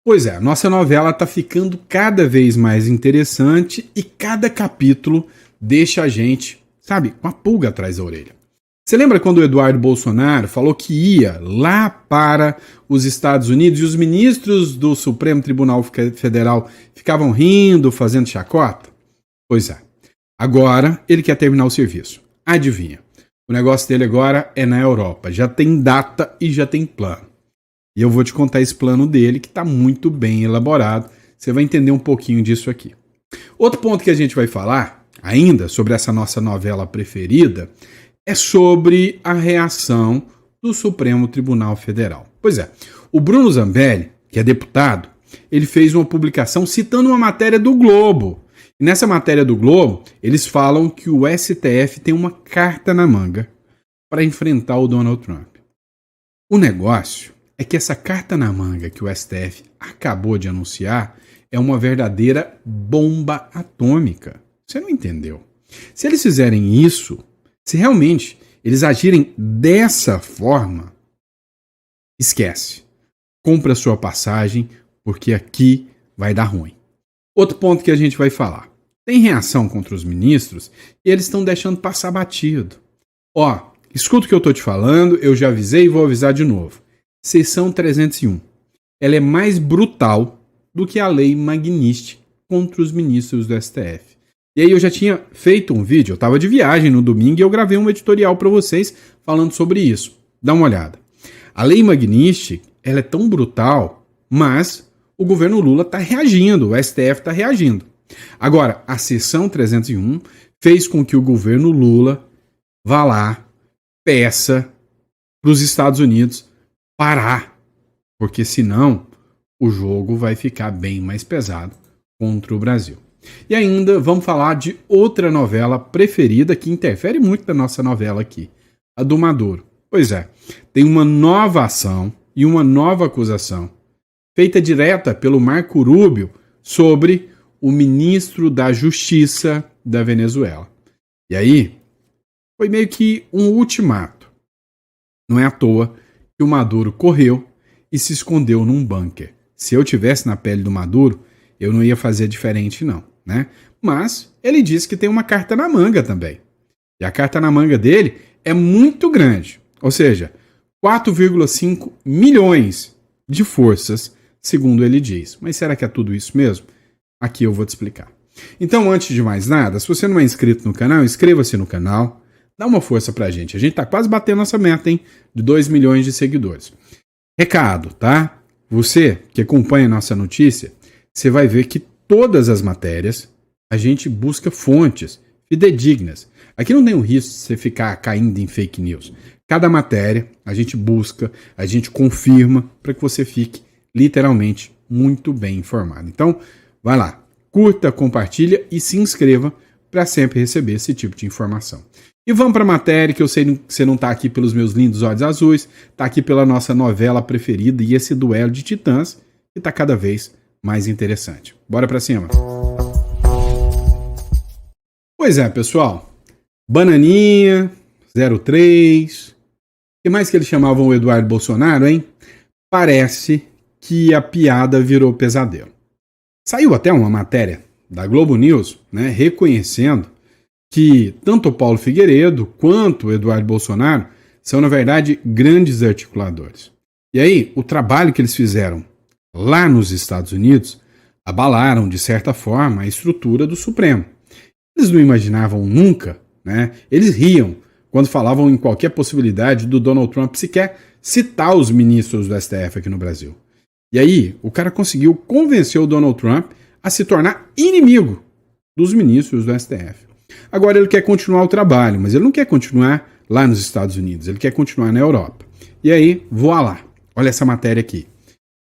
Pois é, a nossa novela está ficando cada vez mais interessante e cada capítulo deixa a gente, sabe, com a pulga atrás da orelha. Você lembra quando o Eduardo Bolsonaro falou que ia lá para os Estados Unidos e os ministros do Supremo Tribunal Federal ficavam rindo, fazendo chacota? Pois é, agora ele quer terminar o serviço. Adivinha? O negócio dele agora é na Europa. Já tem data e já tem plano. E eu vou te contar esse plano dele, que está muito bem elaborado. Você vai entender um pouquinho disso aqui. Outro ponto que a gente vai falar, ainda sobre essa nossa novela preferida, é sobre a reação do Supremo Tribunal Federal. Pois é, o Bruno Zambelli, que é deputado, ele fez uma publicação citando uma matéria do Globo. E nessa matéria do Globo, eles falam que o STF tem uma carta na manga para enfrentar o Donald Trump. O negócio é que essa carta na manga que o STF acabou de anunciar é uma verdadeira bomba atômica. Você não entendeu? Se eles fizerem isso, se realmente eles agirem dessa forma, esquece. Compra sua passagem, porque aqui vai dar ruim. Outro ponto que a gente vai falar. Tem reação contra os ministros e eles estão deixando passar batido. Ó, escuta o que eu estou te falando, eu já avisei e vou avisar de novo. Seção 301. Ela é mais brutal do que a lei Magnitsky contra os ministros do STF. E aí eu já tinha feito um vídeo, eu estava de viagem no domingo e eu gravei um editorial para vocês falando sobre isso. Dá uma olhada. A lei Magnitsky, ela é tão brutal, mas o governo Lula está reagindo, o STF está reagindo. Agora, a seção 301 fez com que o governo Lula vá lá, peça para os Estados Unidos parar, porque senão o jogo vai ficar bem mais pesado contra o Brasil. E ainda vamos falar de outra novela preferida que interfere muito na nossa novela aqui, a do Maduro. Pois é, tem uma nova ação e uma nova acusação feita direta pelo Marco Rubio sobre o ministro da Justiça da Venezuela. E aí, foi meio que um ultimato. Não é à toa que o Maduro correu e se escondeu num bunker. Se eu tivesse na pele do Maduro, eu não ia fazer diferente não, né? Mas ele disse que tem uma carta na manga também. E a carta na manga dele é muito grande. Ou seja, 4,5 milhões de forças, segundo ele diz. Mas será que é tudo isso mesmo? Aqui eu vou te explicar. Então, antes de mais nada, se você não é inscrito no canal, inscreva-se no canal. Dá uma força pra gente. A gente tá quase batendo nossa meta, hein? De 2 milhões de seguidores. Recado, tá? Você que acompanha a nossa notícia, você vai ver que todas as matérias a gente busca fontes fidedignas. Aqui não tem o risco de você ficar caindo em fake news. Cada matéria a gente busca, a gente confirma para que você fique literalmente muito bem informado. Então, vai lá, curta, compartilha e se inscreva para sempre receber esse tipo de informação. E vamos para a matéria, que eu sei que você não está aqui pelos meus lindos olhos azuis, está aqui pela nossa novela preferida e esse duelo de titãs que está cada vez mais interessante. Bora para cima. Pois é, pessoal. Bananinha, 03. O que mais que eles chamavam o Eduardo Bolsonaro, hein? Parece que a piada virou pesadelo. Saiu até uma matéria da Globo News, né, reconhecendo que tanto o Paulo Figueiredo quanto o Eduardo Bolsonaro são, na verdade, grandes articuladores. E aí, o trabalho que eles fizeram lá nos Estados Unidos abalaram, de certa forma, a estrutura do Supremo. Eles não imaginavam nunca, né? Eles riam quando falavam em qualquer possibilidade do Donald Trump sequer citar os ministros do STF aqui no Brasil. E aí, o cara conseguiu convencer o Donald Trump a se tornar inimigo dos ministros do STF. Agora ele quer continuar o trabalho, mas ele não quer continuar lá nos Estados Unidos, ele quer continuar na Europa. E aí, voa lá. Olha essa matéria aqui.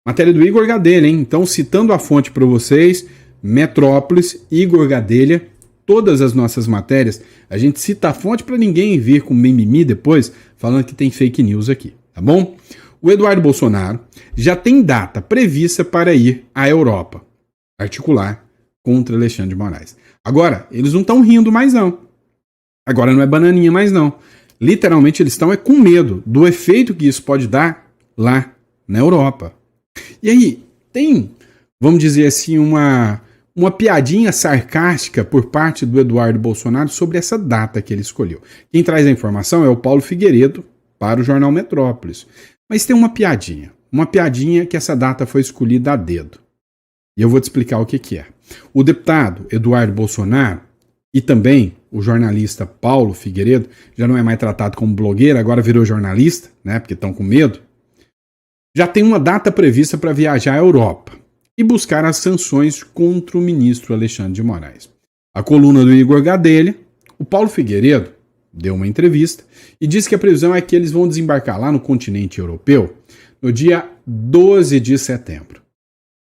Matéria do Igor Gadelha, hein? Então, citando a fonte para vocês, Metrópolis, Igor Gadelha, todas as nossas matérias, a gente cita a fonte para ninguém vir com mimimi depois, falando que tem fake news aqui, tá bom? O Eduardo Bolsonaro já tem data prevista para ir à Europa, articular contra Alexandre de Moraes. Agora, eles não estão rindo mais não. Agora não é bananinha mais não. Literalmente eles estão com medo do efeito que isso pode dar lá na Europa. E aí, tem, vamos dizer assim, uma piadinha sarcástica por parte do Eduardo Bolsonaro sobre essa data que ele escolheu. Quem traz a informação é o Paulo Figueiredo, para o jornal Metrópolis. Mas tem uma piadinha que essa data foi escolhida a dedo. E eu vou te explicar o que é. O deputado Eduardo Bolsonaro e também o jornalista Paulo Figueiredo, já não é mais tratado como blogueiro, agora virou jornalista, né, porque estão com medo, já tem uma data prevista para viajar à Europa e buscar as sanções contra o ministro Alexandre de Moraes. A coluna do Igor Gadelha, o Paulo Figueiredo deu uma entrevista e disse que a previsão é que eles vão desembarcar lá no continente europeu no dia 12 de setembro.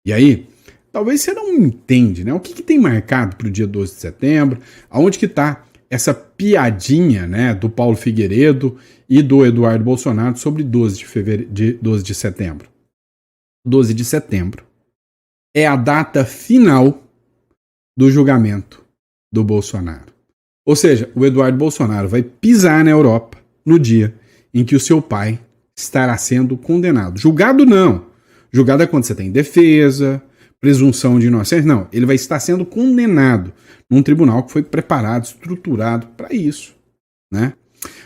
E aí, talvez você não entende, né? O que tem marcado para o dia 12 de setembro? Aonde que está essa piadinha, né, do Paulo Figueiredo e do Eduardo Bolsonaro sobre 12 de setembro? 12 de setembro é a data final do julgamento do Bolsonaro. Ou seja, o Eduardo Bolsonaro vai pisar na Europa no dia em que o seu pai estará sendo condenado. Julgado não. Julgado é quando você tem defesa, presunção de inocência. Não, ele vai estar sendo condenado num tribunal que foi preparado, estruturado para isso, né?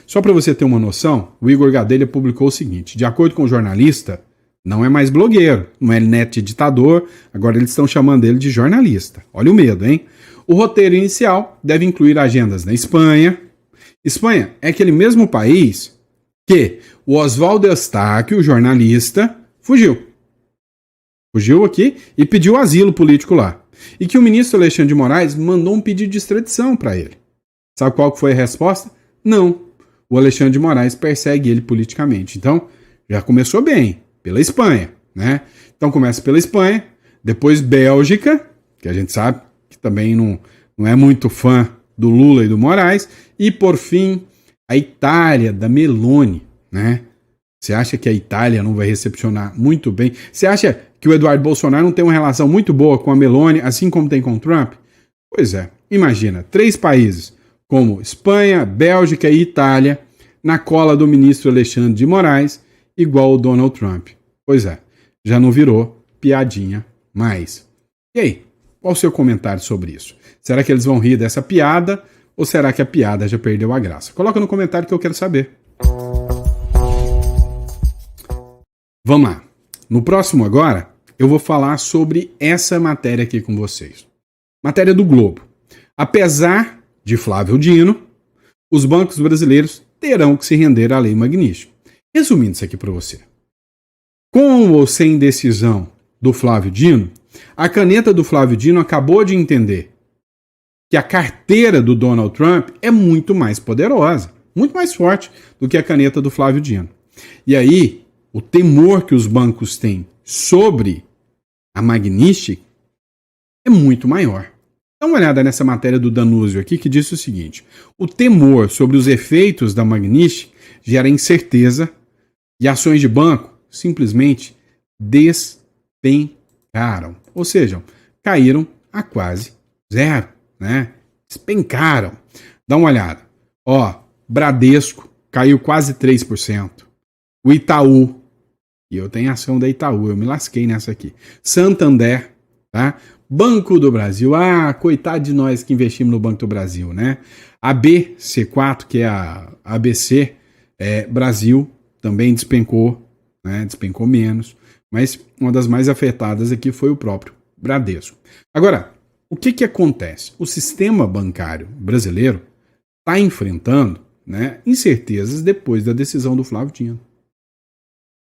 Só para você ter uma noção, o Igor Gadelha publicou o seguinte: de acordo com o jornalista, não é mais blogueiro, não é neto de ditador, agora eles estão chamando ele de jornalista. Olha o medo, hein? O roteiro inicial deve incluir agendas na Espanha. Espanha é aquele mesmo país que o Oswaldo Eustáquio, o jornalista, fugiu. Fugiu aqui e pediu asilo político lá. E que o ministro Alexandre de Moraes mandou um pedido de extradição para ele. Sabe qual foi a resposta? Não. O Alexandre de Moraes persegue ele politicamente. Então, já começou bem, pela Espanha, né? Então começa pela Espanha, depois Bélgica, que a gente sabe que também não é muito fã do Lula e do Moraes, e por fim, a Itália, da Meloni, né? Você acha que a Itália não vai recepcionar muito bem? Você acha que o Eduardo Bolsonaro não tem uma relação muito boa com a Meloni, assim como tem com o Trump? Pois é, imagina, 3 países como Espanha, Bélgica e Itália na cola do ministro Alexandre de Moraes, igual o Donald Trump. Pois é, já não virou piadinha mais. E aí, qual o seu comentário sobre isso? Será que eles vão rir dessa piada ou será que a piada já perdeu a graça? Coloca no comentário que eu quero saber. Vamos lá. No próximo agora, eu vou falar sobre essa matéria aqui com vocês. Matéria do Globo. Apesar de Flávio Dino, os bancos brasileiros terão que se render à Lei Magnitsky. Resumindo isso aqui para você. Com ou sem decisão do Flávio Dino, a caneta do Flávio Dino acabou de entender que a carteira do Donald Trump é muito mais poderosa, muito mais forte do que a caneta do Flávio Dino. E aí, o temor que os bancos têm sobre a Magnitsky é muito maior. Dá uma olhada nessa matéria do Danúzio aqui que diz o seguinte: o temor sobre os efeitos da Magnitsky gera incerteza e ações de banco simplesmente despencaram. Ou seja, caíram a quase zero, né? Despencaram. Dá uma olhada. Ó, Bradesco caiu quase 3%. O Itaú, e eu tenho ação da Itaú, eu me lasquei nessa aqui. Santander, tá? Banco do Brasil, coitado de nós que investimos no Banco do Brasil, né? A BC4, que é a ABC Brasil, também despencou, né? Despencou menos, mas uma das mais afetadas aqui foi o próprio Bradesco. Agora, o que acontece? O sistema bancário brasileiro está enfrentando, né, incertezas depois da decisão do Flávio Dino.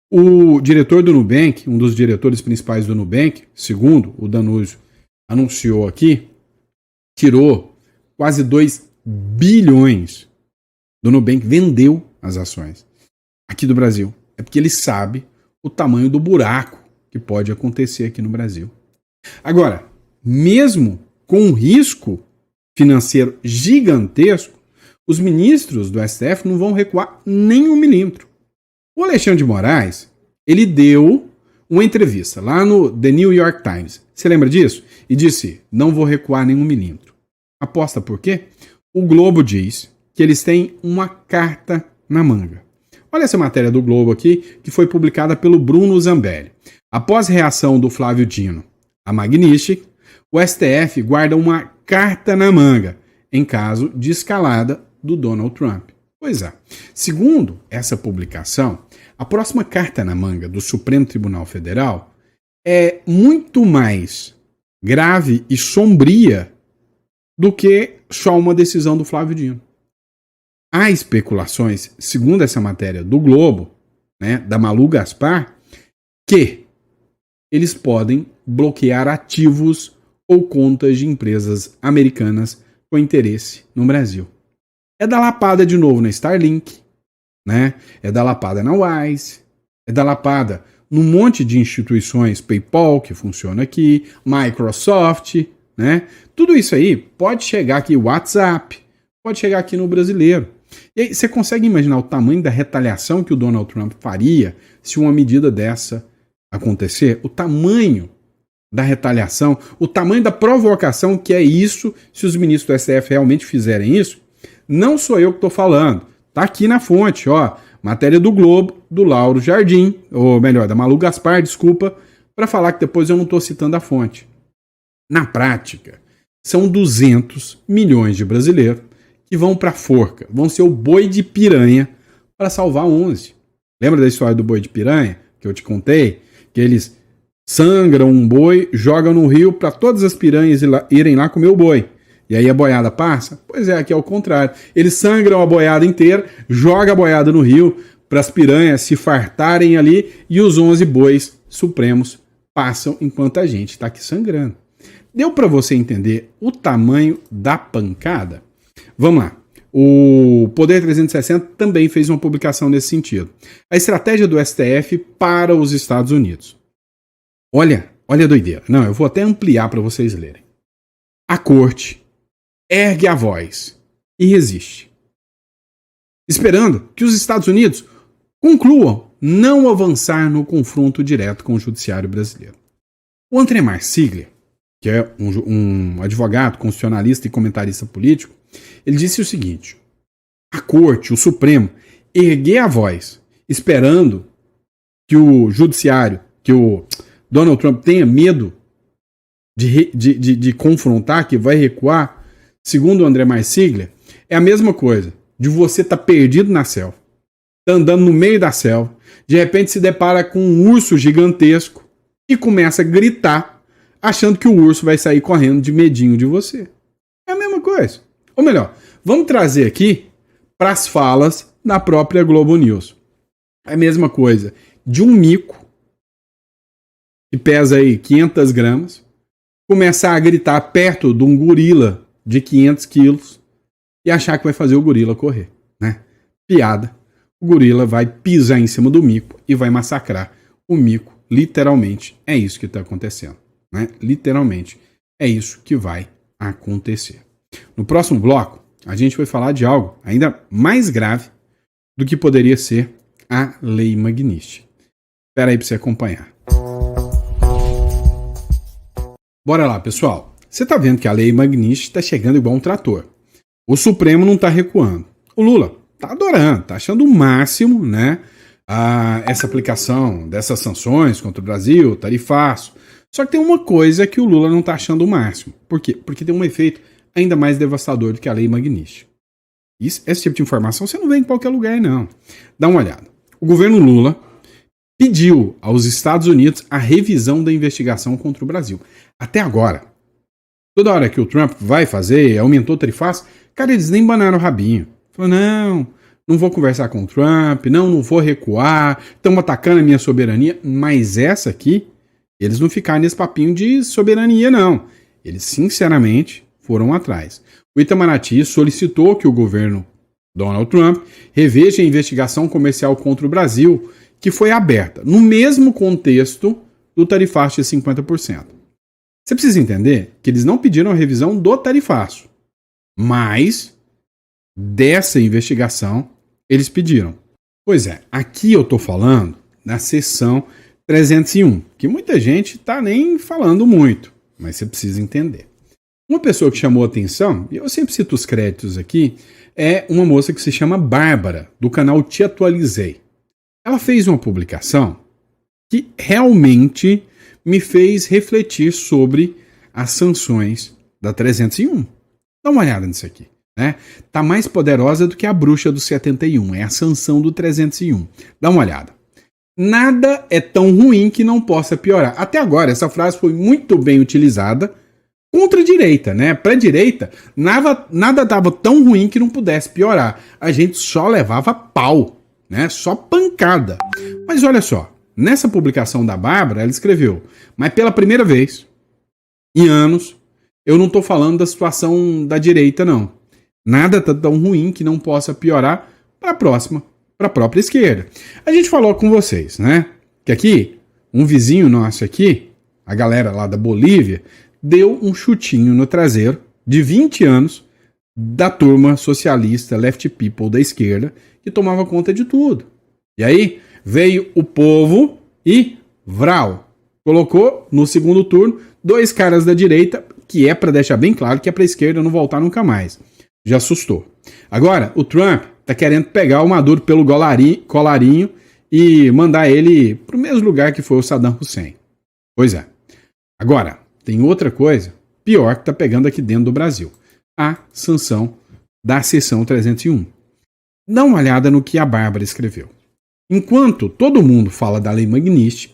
O diretor do Nubank, um dos diretores principais do Nubank, segundo o Danúzio anunciou aqui, tirou quase 2 bilhões do Nubank, vendeu as ações aqui do Brasil. É porque ele sabe o tamanho do buraco que pode acontecer aqui no Brasil. Agora, mesmo com um risco financeiro gigantesco, os ministros do STF não vão recuar nem 1 milímetro. O Alexandre de Moraes, ele deu uma entrevista lá no The New York Times. Você lembra disso? E disse, não vou recuar nem 1 milímetro. Aposta por quê? O Globo diz que eles têm uma carta na manga. Olha essa matéria do Globo aqui, que foi publicada pelo Bruno Zambelli. Após reação do Flávio Dino a Magnitsky, o STF guarda uma carta na manga em caso de escalada do Donald Trump. Pois é, segundo essa publicação, a próxima carta na manga do Supremo Tribunal Federal é muito mais grave e sombria do que só uma decisão do Flávio Dino. Há especulações, segundo essa matéria do Globo, né, da Malu Gaspar, que eles podem bloquear ativos ou contas de empresas americanas com interesse no Brasil. É da lapada de novo na Starlink, né? É da lapada na Wise, é da lapada num monte de instituições, PayPal, que funciona aqui, Microsoft, né? Tudo isso aí pode chegar aqui, WhatsApp, pode chegar aqui no brasileiro. E aí, você consegue imaginar o tamanho da retaliação que o Donald Trump faria se uma medida dessa acontecer? O tamanho da retaliação, o tamanho da provocação que é isso, se os ministros do STF realmente fizerem isso. Não sou eu que estou falando, tá aqui na fonte, ó, matéria do Globo, do Lauro Jardim, ou melhor, da Malu Gaspar, desculpa, para falar que depois eu não estou citando a fonte. Na prática, são 200 milhões de brasileiros que vão para a forca, vão ser o boi de piranha para salvar 11. Lembra da história do boi de piranha que eu te contei? Que eles sangram um boi, jogam no rio para todas as piranhas irem lá comer o boi. E aí a boiada passa? Pois é, aqui é o contrário. Eles sangram a boiada inteira, jogam a boiada no rio para as piranhas se fartarem ali e os 11 bois supremos passam enquanto a gente está aqui sangrando. Deu para você entender o tamanho da pancada? Vamos lá. O Poder 360 também fez uma publicação nesse sentido. A estratégia do STF para os Estados Unidos. Olha a doideira. Não, eu vou até ampliar para vocês lerem. A corte ergue a voz e resiste, esperando que os Estados Unidos concluam não avançar no confronto direto com o judiciário brasileiro. O André Marsiglia, que é um advogado, constitucionalista e comentarista político, ele disse o seguinte: a corte, o Supremo, erguer a voz, esperando que o judiciário, que o Donald Trump tenha medo de confrontar, que vai recuar, segundo o André Marsiglia, é a mesma coisa de você estar perdido na selva, tá andando no meio da selva, de repente se depara com um urso gigantesco e começa a gritar, achando que o urso vai sair correndo de medinho de você. É a mesma coisa. Ou melhor, vamos trazer aqui para as falas da própria Globo News. É a mesma coisa de um mico que pesa aí 500 gramas, começar a gritar perto de um gorila de 500 quilos e achar que vai fazer o gorila correr, né? Piada. O gorila vai pisar em cima do mico e vai massacrar o mico. Literalmente é isso que está acontecendo, né? Literalmente é isso que vai acontecer. No próximo bloco, a gente vai falar de algo ainda mais grave do que poderia ser a Lei Magnitsky. Espera aí para você acompanhar. Bora lá, pessoal. Você está vendo que a Lei Magnitsky está chegando igual um trator. O Supremo não está recuando. O Lula está adorando, está achando o máximo, né, essa aplicação dessas sanções contra o Brasil, tarifaço. Só que tem uma coisa que o Lula não está achando o máximo. Por quê? Porque tem um efeito ainda mais devastador do que a Lei Magnitsky. Esse tipo de informação você não vê em qualquer lugar, não. Dá uma olhada. O governo Lula pediu aos Estados Unidos a revisão da investigação contra o Brasil. Até agora, toda hora que o Trump vai fazer, aumentou o tarifaço, cara, eles nem banaram o rabinho. Falaram, não vou conversar com o Trump, não vou recuar, estão atacando a minha soberania. Mas essa aqui, eles não ficaram nesse papinho de soberania, não. Eles, sinceramente, foram atrás. O Itamaraty solicitou que o governo Donald Trump reveja a investigação comercial contra o Brasil, que foi aberta no mesmo contexto do tarifaço de 50%. Você precisa entender que eles não pediram a revisão do tarifaço, mas dessa investigação eles pediram. Pois é, aqui eu estou falando na seção 301, que muita gente está nem falando muito, mas você precisa entender. Uma pessoa que chamou a atenção, e eu sempre cito os créditos aqui, é uma moça que se chama Bárbara, do canal Te Atualizei. Ela fez uma publicação que realmente me fez refletir sobre as sanções da 301. Dá uma olhada nisso aqui. Né? Tá mais poderosa do que a bruxa do 71. É a sanção do 301. Dá uma olhada. Nada é tão ruim que não possa piorar. Até agora, essa frase foi muito bem utilizada contra a direita, né? Para a direita, nada estava tão ruim que não pudesse piorar. A gente só levava pau, né? Só pancada. Mas olha só, nessa publicação da Bárbara, ela escreveu: mas pela primeira vez em anos, eu não estou falando da situação da direita, não. Nada está tão ruim que não possa piorar para a próxima, para a própria esquerda. A gente falou com vocês, né? Que aqui, um vizinho nosso aqui, a galera lá da Bolívia, deu um chutinho no traseiro de 20 anos da turma socialista Left People da esquerda, que tomava conta de tudo. E aí veio o povo e vral, colocou no segundo turno 2 caras da direita, que é para deixar bem claro que é para a esquerda não voltar nunca mais. Já assustou. Agora, o Trump tá querendo pegar o Maduro pelo colarinho e mandar ele pro mesmo lugar que foi o Saddam Hussein. Pois é. Agora, tem outra coisa pior que tá pegando aqui dentro do Brasil. A sanção da seção 301. Dá uma olhada no que a Bárbara escreveu. Enquanto todo mundo fala da Lei Magnitsky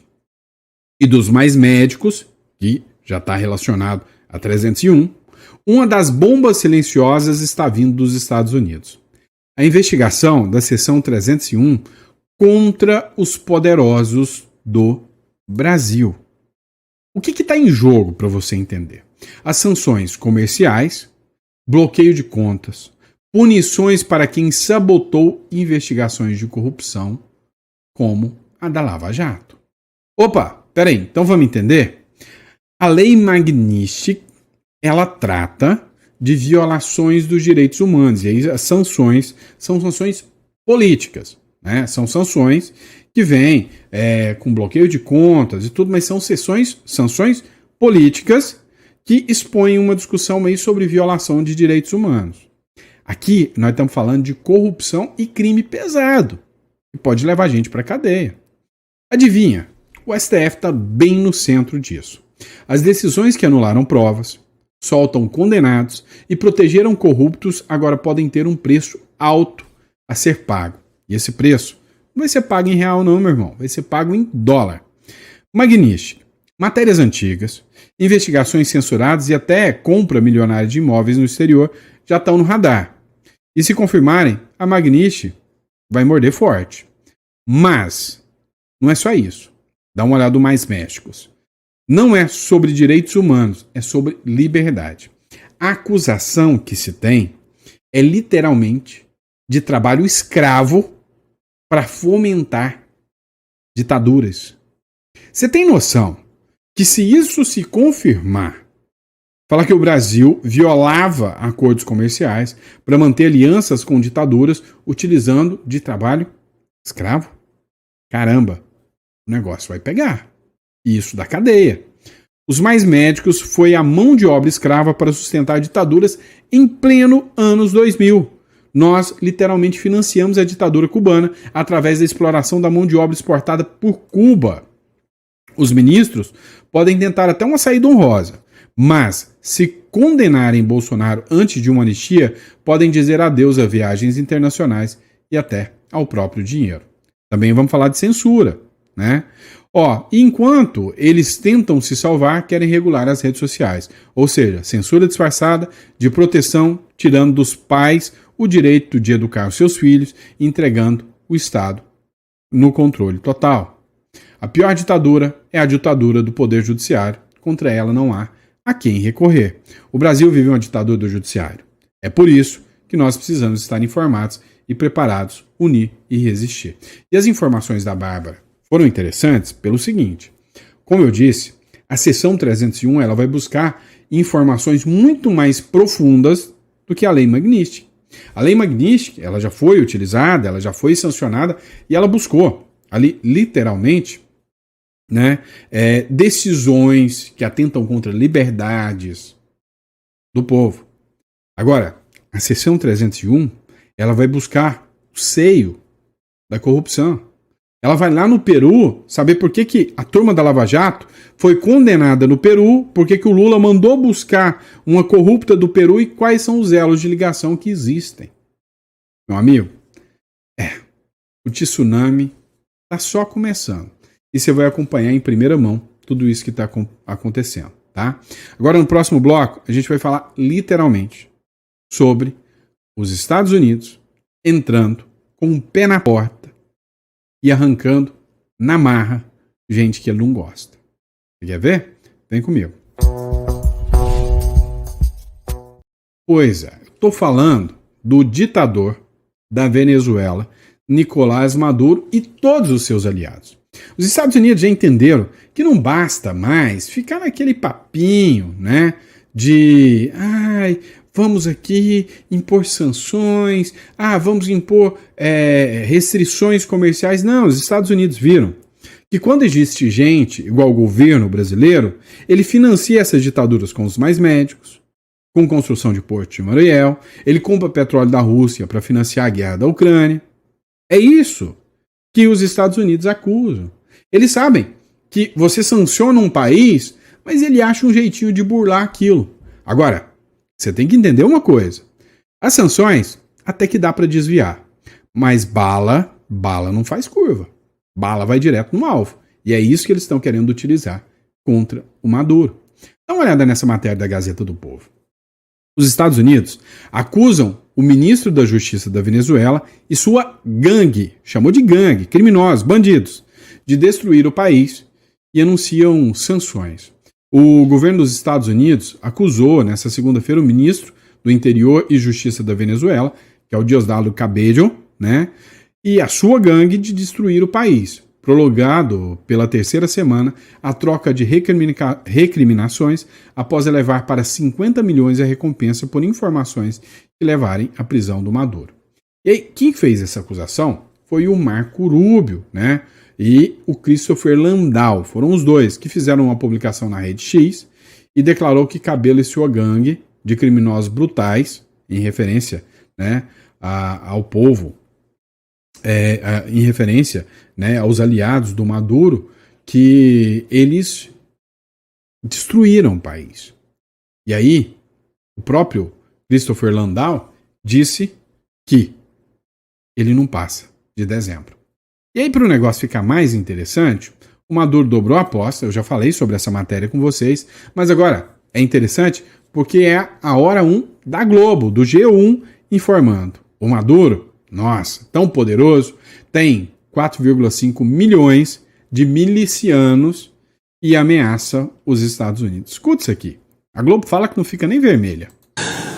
e dos mais médicos, que já está relacionado a 301, uma das bombas silenciosas está vindo dos Estados Unidos. A investigação da seção 301 contra os poderosos do Brasil. O que está em jogo para você entender? As sanções comerciais, bloqueio de contas, punições para quem sabotou investigações de corrupção, como a da Lava Jato. Opa, peraí, então vamos entender? A Lei Magnitsky, ela trata de violações dos direitos humanos, e aí as sanções são sanções políticas, né? São sanções que vêm com bloqueio de contas e tudo, mas são sanções políticas que expõem uma discussão meio sobre violação de direitos humanos. Aqui nós estamos falando de corrupção e crime pesado, que pode levar a gente para a cadeia. Adivinha? O STF está bem no centro disso. As decisões que anularam provas, soltam condenados e protegeram corruptos agora podem ter um preço alto a ser pago. E esse preço não vai ser pago em real não, meu irmão. Vai ser pago em dólar. Magnitsky. Matérias antigas, investigações censuradas e até compra milionária de imóveis no exterior já estão no radar. E se confirmarem, a Magnitsky vai morder forte. Mas não é só isso. Dá uma olhada no Mais Médicos. Não é sobre direitos humanos, é sobre liberdade. A acusação que se tem é literalmente de trabalho escravo para fomentar ditaduras. Você tem noção que se isso se confirmar, falar que o Brasil violava acordos comerciais para manter alianças com ditaduras utilizando de trabalho escravo? Caramba, o negócio vai pegar. Isso da cadeia. Os Mais Médicos foi a mão de obra escrava para sustentar ditaduras em pleno anos 2000. Nós literalmente financiamos a ditadura cubana através da exploração da mão de obra exportada por Cuba. Os ministros podem tentar até uma saída honrosa, mas se condenarem Bolsonaro antes de uma anistia, podem dizer adeus a viagens internacionais e até ao próprio dinheiro. Também vamos falar de censura, né? Enquanto eles tentam se salvar, querem regular as redes sociais. Ou seja, censura disfarçada de proteção, tirando dos pais o direito de educar os seus filhos e entregando o Estado no controle total. A pior ditadura é a ditadura do Poder Judiciário. Contra ela não há a quem recorrer. O Brasil vive uma ditadura do Judiciário. É por isso que nós precisamos estar informados e preparados, unir e resistir. E as informações da Bárbara foram interessantes pelo seguinte: como eu disse, a seção 301 ela vai buscar informações muito mais profundas do que a Lei Magnitsky. A Lei Magnitsky ela já foi utilizada, ela já foi sancionada e ela buscou ali literalmente, né, decisões que atentam contra liberdades do povo. Agora, a seção 301 ela vai buscar o seio da corrupção. Ela vai lá no Peru saber por que a turma da Lava Jato foi condenada no Peru, por que o Lula mandou buscar uma corrupta do Peru e quais são os elos de ligação que existem. Meu amigo, o tsunami está só começando. E você vai acompanhar em primeira mão tudo isso que está acontecendo, tá? Agora, no próximo bloco, a gente vai falar literalmente sobre os Estados Unidos entrando com o pé na porta e arrancando na marra gente que ele não gosta. Você quer ver? Vem comigo. Pois é, eu tô falando do ditador da Venezuela, Nicolás Maduro, e todos os seus aliados. Os Estados Unidos já entenderam que não basta mais ficar naquele papinho, né, de vamos aqui impor sanções, vamos impor restrições comerciais. Não, os Estados Unidos viram que quando existe gente igual o governo brasileiro, ele financia essas ditaduras com os mais médicos, com construção de Porto de Mariel, ele compra petróleo da Rússia para financiar a guerra da Ucrânia. É isso que os Estados Unidos acusam. Eles sabem que você sanciona um país, mas ele acha um jeitinho de burlar aquilo. Agora, você tem que entender uma coisa. As sanções até que dá para desviar, mas bala não faz curva. Bala vai direto no alvo. E é isso que eles estão querendo utilizar contra o Maduro. Dá uma olhada nessa matéria da Gazeta do Povo. Os Estados Unidos acusam o ministro da Justiça da Venezuela e sua gangue, chamou de gangue, criminosos, bandidos, de destruir o país e anunciam sanções. O governo dos Estados Unidos acusou nessa segunda-feira o ministro do Interior e Justiça da Venezuela, que é o Diosdado Cabello, né, e a sua gangue de destruir o país, prolongado pela terceira semana a troca de recriminações após elevar para 50 milhões a recompensa por informações que levarem à prisão do Maduro. E aí, quem fez essa acusação foi o Marco Rubio, né? E o Christopher Landau. Foram os dois que fizeram uma publicação na Rede X e declarou que Cabello e sua gangue de criminosos brutais, em referência, né, ao povo, em referência, né, aos aliados do Maduro, que eles destruíram o país. E aí, o próprio Christopher Landau disse que ele não passa de dezembro. E aí, para o negócio ficar mais interessante, o Maduro dobrou a aposta. Eu já falei sobre essa matéria com vocês, mas agora é interessante porque é a hora 1 da Globo, do G1, informando. O Maduro, nossa, tão poderoso, tem 4,5 milhões de milicianos e ameaça os Estados Unidos. Escuta isso aqui. A Globo fala que não fica nem vermelha.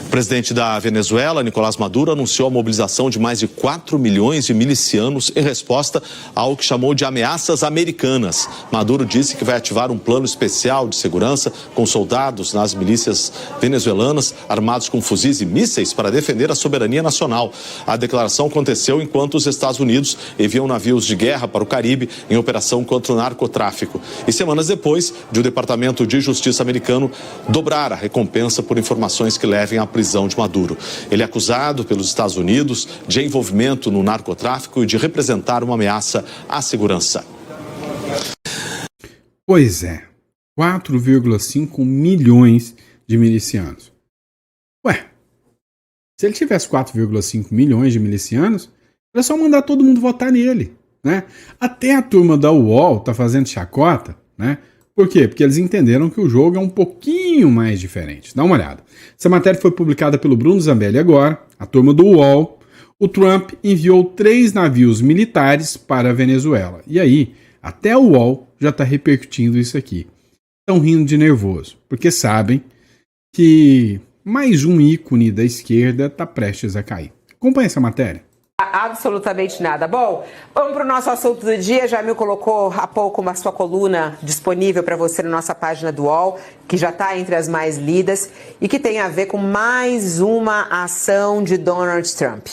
O presidente da Venezuela, Nicolás Maduro, anunciou a mobilização de mais de 4 milhões de milicianos em resposta ao que chamou de ameaças americanas. Maduro disse que vai ativar um plano especial de segurança com soldados nas milícias venezuelanas armados com fuzis e mísseis para defender a soberania nacional. A declaração aconteceu enquanto os Estados Unidos enviam navios de guerra para o Caribe em operação contra o narcotráfico. E semanas depois de o Departamento de Justiça americano dobrar a recompensa por informações que levem à prisão de Maduro. Ele é acusado pelos Estados Unidos de envolvimento no narcotráfico e de representar uma ameaça à segurança. Pois é, 4,5 milhões de milicianos. Ué, se ele tivesse 4,5 milhões de milicianos, era só mandar todo mundo votar nele, né? Até a turma da UOL tá fazendo chacota, né? Por quê? Porque eles entenderam que o jogo é um pouquinho mais diferente. Dá uma olhada. Essa matéria foi publicada pelo Bruno Zambelli agora, a turma do UOL. O Trump enviou 3 navios militares para a Venezuela. E aí, até o UOL já está repercutindo isso aqui. Estão rindo de nervoso, porque sabem que mais um ícone da esquerda está prestes a cair. Acompanhe essa matéria. Absolutamente nada. Bom, vamos para o nosso assunto do dia. Jamil colocou há pouco uma sua coluna disponível para você na nossa página do UOL. que já está entre as mais lidas e que tem a ver com mais uma ação de Donald Trump.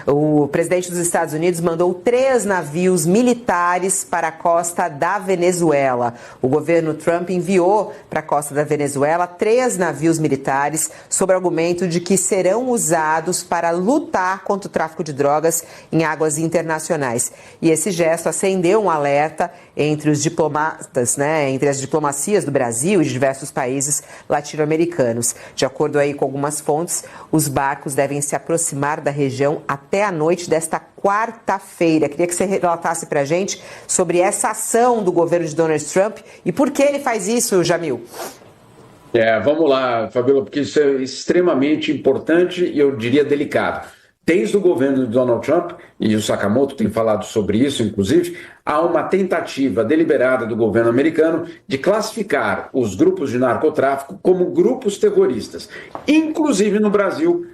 O presidente dos Estados Unidos mandou 3 navios militares para a costa da Venezuela. O governo Trump enviou para a costa da Venezuela 3 navios militares sob o argumento de que serão usados para lutar contra o tráfico de drogas em águas internacionais. E esse gesto acendeu um alerta entre os diplomatas, entre as diplomacias do Brasil e de diversos países latino-americanos. De acordo aí com algumas fontes, os barcos devem se aproximar da região até a noite desta quarta-feira. Queria que você relatasse para a gente sobre essa ação do governo de Donald Trump e por que ele faz isso, Jamil. Vamos lá, Fabíola, porque isso é extremamente importante e eu diria delicado. Desde o governo de Donald Trump, e o Sakamoto tem falado sobre isso, inclusive, há uma tentativa deliberada do governo americano de classificar os grupos de narcotráfico como grupos terroristas. Inclusive no Brasil,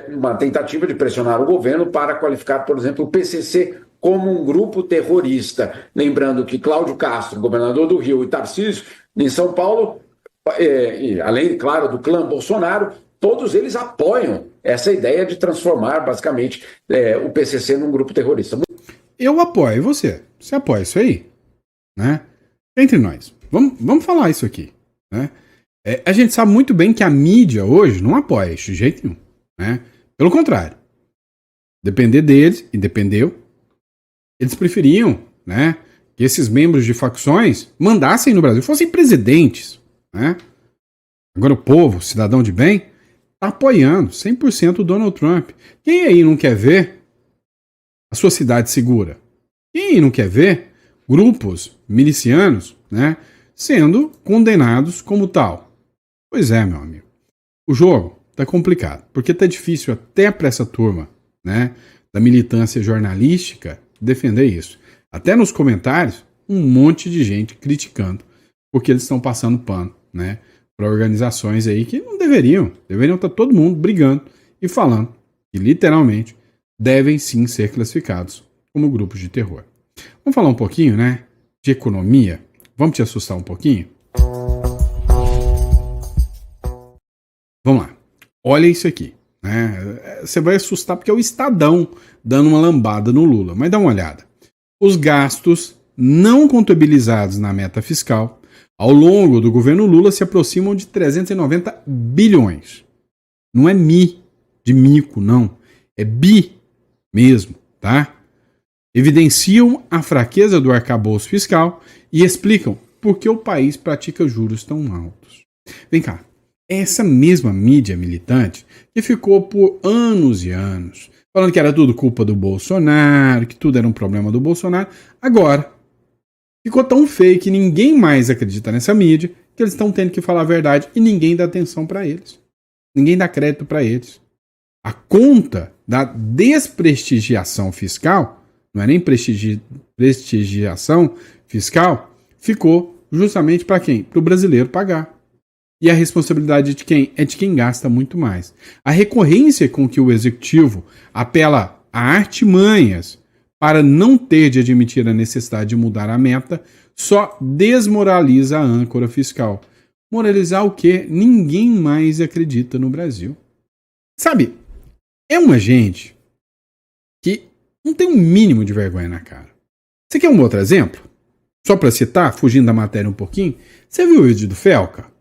uma tentativa de pressionar o governo para qualificar, por exemplo, o PCC como um grupo terrorista. Lembrando que Cláudio Castro, governador do Rio, e Tarcísio, em São Paulo, e além, claro, do clã Bolsonaro, todos eles apoiam essa ideia de transformar, basicamente, o PCC num grupo terrorista. Eu apoio, e você? Você apoia isso aí? Né? Entre nós. Vamos falar isso aqui. Né? A gente sabe muito bem que a mídia hoje não apoia isso de jeito nenhum. Né? Pelo contrário. Depender deles, e dependeu, eles preferiam, né, que esses membros de facções mandassem no Brasil, fossem presidentes. Né? Agora o povo, cidadão de bem, está apoiando 100% o Donald Trump. Quem aí não quer ver a sua cidade segura? Quem aí não quer ver grupos milicianos, né, sendo condenados como tal? Pois é, meu amigo. O jogo está complicado, porque está difícil até para essa turma, né, da militância jornalística defender isso. Até nos comentários, um monte de gente criticando porque eles estão passando pano, né, para organizações aí que não deveriam estar todo mundo brigando e falando que literalmente devem sim ser classificados como grupos de terror. Vamos falar um pouquinho, né, de economia? Vamos te assustar um pouquinho? Vamos lá. Olha isso aqui, né? Você vai assustar porque é o Estadão dando uma lambada no Lula, mas dá uma olhada. Os gastos não contabilizados na meta fiscal ao longo do governo Lula se aproximam de 390 bilhões. Não é mi de mico, não. É bi mesmo, tá? Evidenciam a fraqueza do arcabouço fiscal e explicam por que o país pratica juros tão altos. Vem cá, essa mesma mídia militante que ficou por anos e anos falando que era tudo culpa do Bolsonaro, que tudo era um problema do Bolsonaro, agora ficou tão feio que ninguém mais acredita nessa mídia, que eles estão tendo que falar a verdade e ninguém dá atenção para eles. Ninguém dá crédito para eles. A conta da desprestigiação fiscal, não é nem prestigiação fiscal, ficou justamente para quem? Para o brasileiro pagar. E a responsabilidade de quem? É de quem gasta muito mais. A recorrência com que o executivo apela a artimanhas para não ter de admitir a necessidade de mudar a meta, só desmoraliza a âncora fiscal. Moralizar o quê? Ninguém mais acredita no Brasil. Sabe, é uma gente que não tem um mínimo de vergonha na cara. Você quer um outro exemplo? Só para citar, fugindo da matéria um pouquinho, você viu o vídeo do Felca?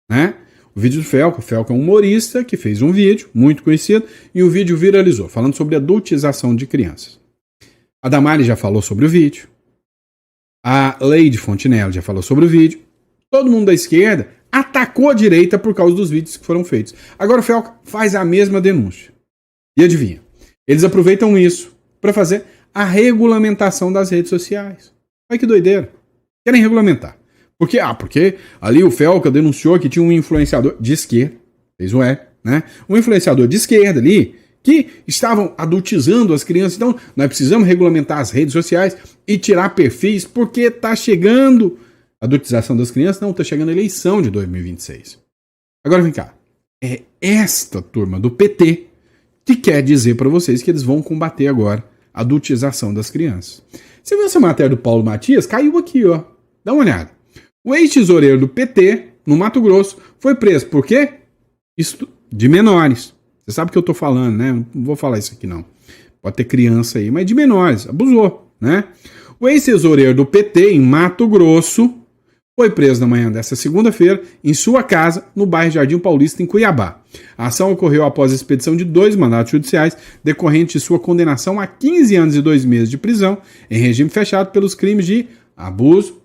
Né? O vídeo do Felca. O Felca é um humorista que fez um vídeo muito conhecido e o vídeo viralizou, falando sobre adultização de crianças. A Damares já falou sobre o vídeo. A Leide Fontinelli já falou sobre o vídeo. Todo mundo da esquerda atacou a direita por causa dos vídeos que foram feitos. Agora o Felca faz a mesma denúncia. E adivinha? Eles aproveitam isso para fazer a regulamentação das redes sociais. Olha que doideira. Querem regulamentar. Porque ali o Felca denunciou que tinha um influenciador de esquerda, fez o né? Um influenciador de esquerda ali, que estavam adultizando as crianças. Então, nós precisamos regulamentar as redes sociais e tirar perfis, porque está chegando a adultização das crianças. Não, está chegando a eleição de 2026. Agora vem cá. É esta turma do PT que quer dizer para vocês que eles vão combater agora a adultização das crianças. Você viu essa matéria do Paulo Matias? Caiu aqui, ó. Dá uma olhada. O ex-tesoureiro do PT no Mato Grosso, foi preso. Por quê? De menores. Você sabe o que eu tô falando, né? Não vou falar isso aqui, não. Pode ter criança aí, mas de menores. Abusou, né? O ex-tesoureiro do PT, em Mato Grosso, foi preso na manhã desta segunda-feira em sua casa, no bairro Jardim Paulista, em Cuiabá. A ação ocorreu após a expedição de 2 mandatos judiciais, decorrente de sua condenação a 15 anos e 2 meses de prisão, em regime fechado pelos crimes de abuso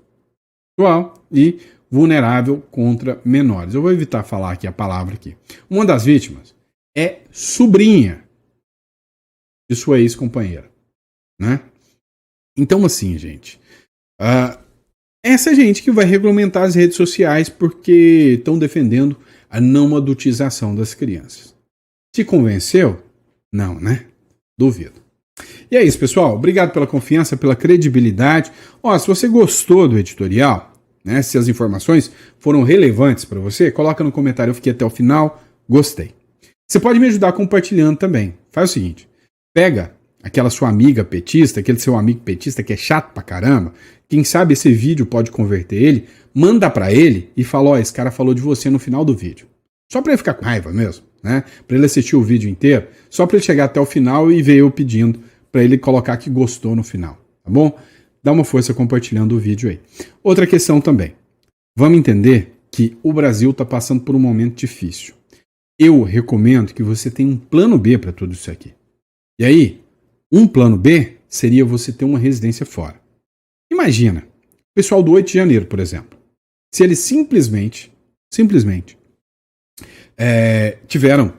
sexual e vulnerável contra menores. Eu vou evitar falar aqui a palavra aqui. Uma das vítimas é sobrinha de sua ex-companheira, né? Então, assim, gente, essa gente que vai regulamentar as redes sociais porque estão defendendo a não adultização das crianças. Te convenceu? Não, né? Duvido. E é isso, pessoal. Obrigado pela confiança, pela credibilidade. Se você gostou do editorial, né, se as informações foram relevantes para você, coloca no comentário. Eu fiquei até o final. Gostei. Você pode me ajudar compartilhando também. Faz o seguinte. Pega aquela sua amiga petista, aquele seu amigo petista que é chato pra caramba, quem sabe esse vídeo pode converter ele, manda pra ele e fala, esse cara falou de você no final do vídeo. Só pra ele ficar com raiva mesmo, né? Pra ele assistir o vídeo inteiro, só pra ele chegar até o final e ver eu pedindo pra ele colocar que gostou no final, tá bom? Dá uma força compartilhando o vídeo aí. Outra questão também. Vamos entender que o Brasil tá passando por um momento difícil. Eu recomendo que você tenha um plano B pra tudo isso aqui. E aí, um plano B seria você ter uma residência fora. Imagina, o pessoal do 8 de janeiro, por exemplo. Se eles simplesmente tiveram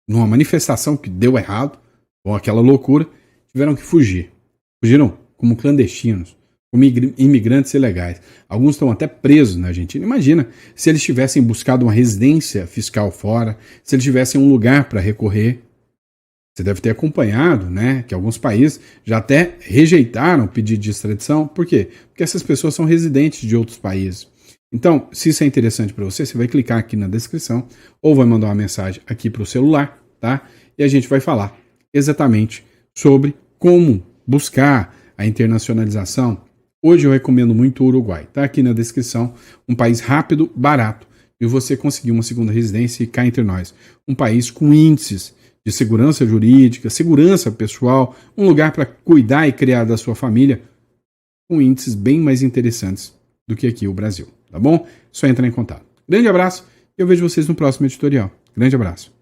numa manifestação que deu errado, ou aquela loucura, tiveram que fugir. Fugiram como clandestinos, como imigrantes ilegais. Alguns estão até presos na Argentina. Imagina se eles tivessem buscado uma residência fiscal fora, se eles tivessem um lugar para recorrer. Você deve ter acompanhado, né, que alguns países já até rejeitaram o pedido de extradição. Por quê? Porque essas pessoas são residentes de outros países. Então, se isso é interessante para você, você vai clicar aqui na descrição ou vai mandar uma mensagem aqui para o celular, tá? E a gente vai falar exatamente sobre como buscar a internacionalização. Hoje eu recomendo muito o Uruguai. Tá aqui na descrição. Um país rápido, barato, e você conseguir uma segunda residência e cá entre nós. Um país com índices de segurança jurídica, segurança pessoal, um lugar para cuidar e criar da sua família, com índices bem mais interessantes do que aqui o Brasil, tá bom? Só entrar em contato. Grande abraço e eu vejo vocês no próximo editorial. Grande abraço.